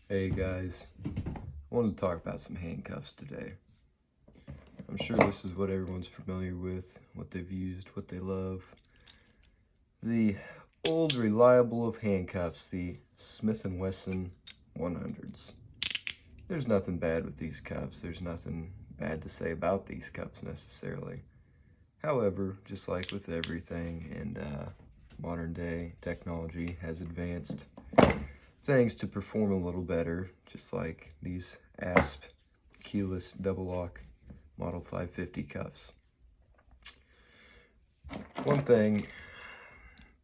Hey guys, I wanted to talk about some handcuffs today. I'm sure this is what everyone's familiar with, what they've used, what they love. The old reliable of handcuffs, the Smith and Wesson 100's. There's nothing bad with these cuffs. There's nothing bad to say about these cuffs necessarily. However, just like with everything, and modern day technology has advanced things to perform a little better, just like these ASP keyless double lock Model 550 cuffs. One thing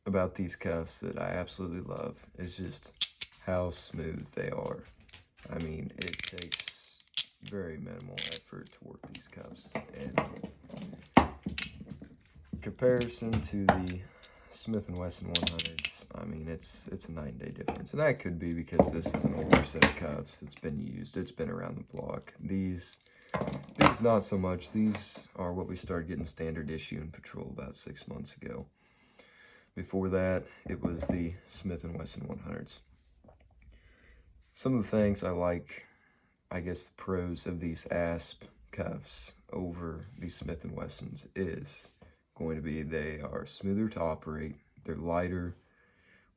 about these cuffs that I absolutely love is just how smooth they are. I mean, it takes very minimal effort to work these cuffs, and in comparison to the Smith and Wesson 100's, I mean, it's a night and day difference. And that could be because this is an older set of cuffs. It's been used. It's been around the block. These not so much. These are what we started getting standard issue in patrol about 6 months ago. Before that, it was the Smith and Wesson 100's. Some of the things I like, I guess the pros of these ASP cuffs over the Smith and Wessons is going to be they are smoother to operate. They're lighter,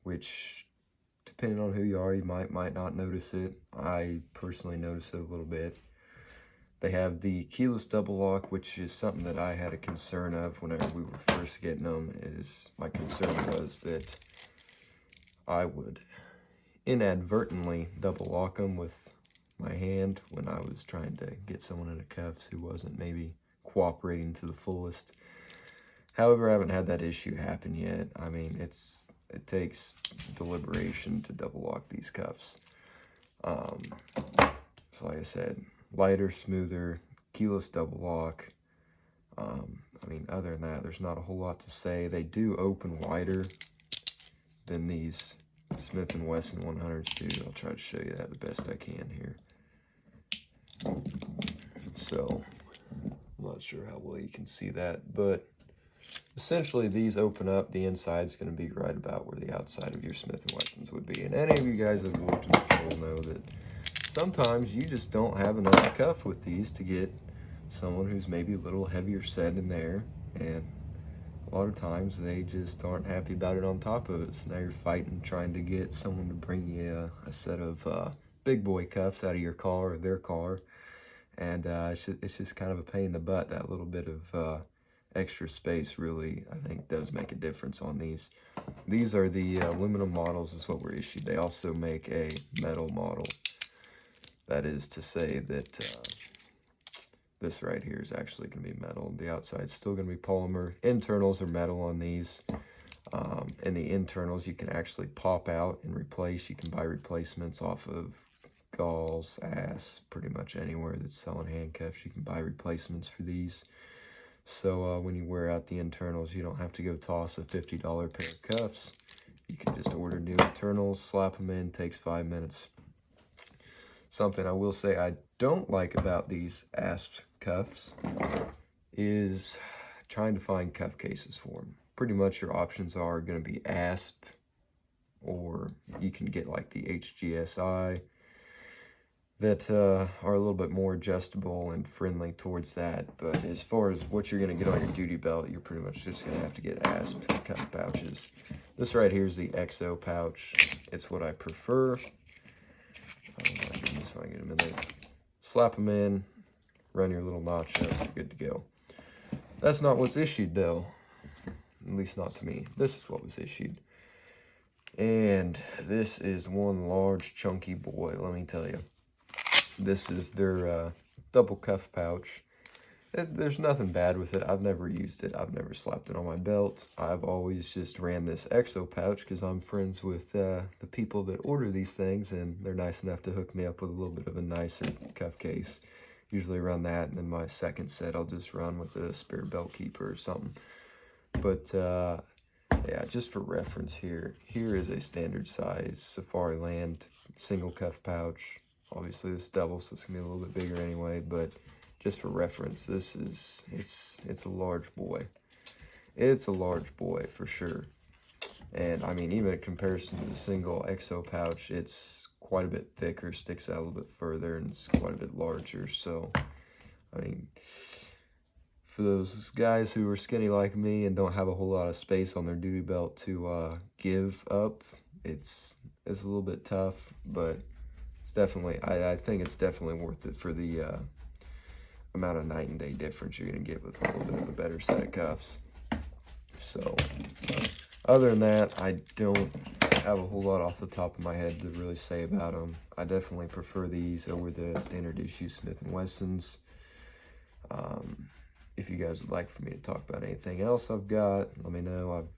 which depending on who you are, you might not notice it. I personally notice it a little bit. They have the keyless double lock, which is something that I had a concern of whenever we were first getting them. My concern was that I would inadvertently double lock them with my hand when I was trying to get someone in the cuffs who wasn't maybe cooperating to the fullest. However, I haven't had that issue happen yet. I mean, it takes deliberation to double lock these cuffs. So like I said, lighter, smoother, keyless double lock. I mean, other than that, there's not a whole lot to say. They do open wider than these Smith and Wesson 100's do. I'll try to show you that the best I can here. So, I'm not sure how well you can see that, but essentially these open up. The inside is going to be right about where the outside of your Smith and Wessons would be. And any of you guys that have worked in patrol know that sometimes you just don't have enough cuff with these to get someone who's maybe a little heavier set in there, and a lot of times they just aren't happy about it on top of it. So now you're fighting trying to get someone to bring you a set of big boy cuffs out of your car or their car, and it's just kind of a pain in the butt. That little bit of extra space really, I think, does make a difference on these. These are the aluminum models is what were issued. They also make a metal model. That is to say that this right here is actually going to be metal. The outside's still going to be polymer. Internals are metal on these. And the internals you can actually pop out and replace. You can buy replacements off of Galls, ASP, pretty much anywhere that's selling handcuffs. You can buy replacements for these. So when you wear out the internals, you don't have to go toss a $50 pair of cuffs. You can just order new internals, slap them in, takes 5 minutes. Something I will say I don't like about these ASP cuffs is trying to find cuff cases for them. Pretty much your options are going to be ASP, or you can get like the HGSI that are a little bit more adjustable and friendly towards that. But as far as what you're going to get on your duty belt, you're pretty much just going to have to get ASP cuff pouches. This right here is the XO pouch. It's what I prefer. Oh my goodness, if I get them in there. Slap them in, run your little notch up, you're good to go. That's not what's issued though, at least not to me. This is what was issued. And this is one large chunky boy, let me tell you. This is their double cuff pouch. There's nothing bad with it. I've never used it. I've never slapped it on my belt. I've always just ran this XO pouch because I'm friends with the people that order these things, and they're nice enough to hook me up with a little bit of a nicer cuff case. Usually run that, and then my second set I'll just run with a spare belt keeper or something. But yeah, just for reference here is a standard size Safariland single cuff pouch. Obviously this is double, so it's gonna be a little bit bigger anyway, but just for reference, it's a large boy. It's a large boy for sure. And I mean, even in comparison to the single XO pouch, it's quite a bit thicker, sticks out a little bit further, and it's quite a bit larger. So, I mean, for those guys who are skinny like me and don't have a whole lot of space on their duty belt to give up, it's a little bit tough, but it's definitely, I think it's definitely worth it for the amount of night and day difference you're going to get with a little bit of a better set of cuffs. So, other than that, I don't have a whole lot off the top of my head to really say about them. I definitely prefer these over the standard issue Smith and Wessons. If you guys would like for me to talk about anything else I've got, let me know. I've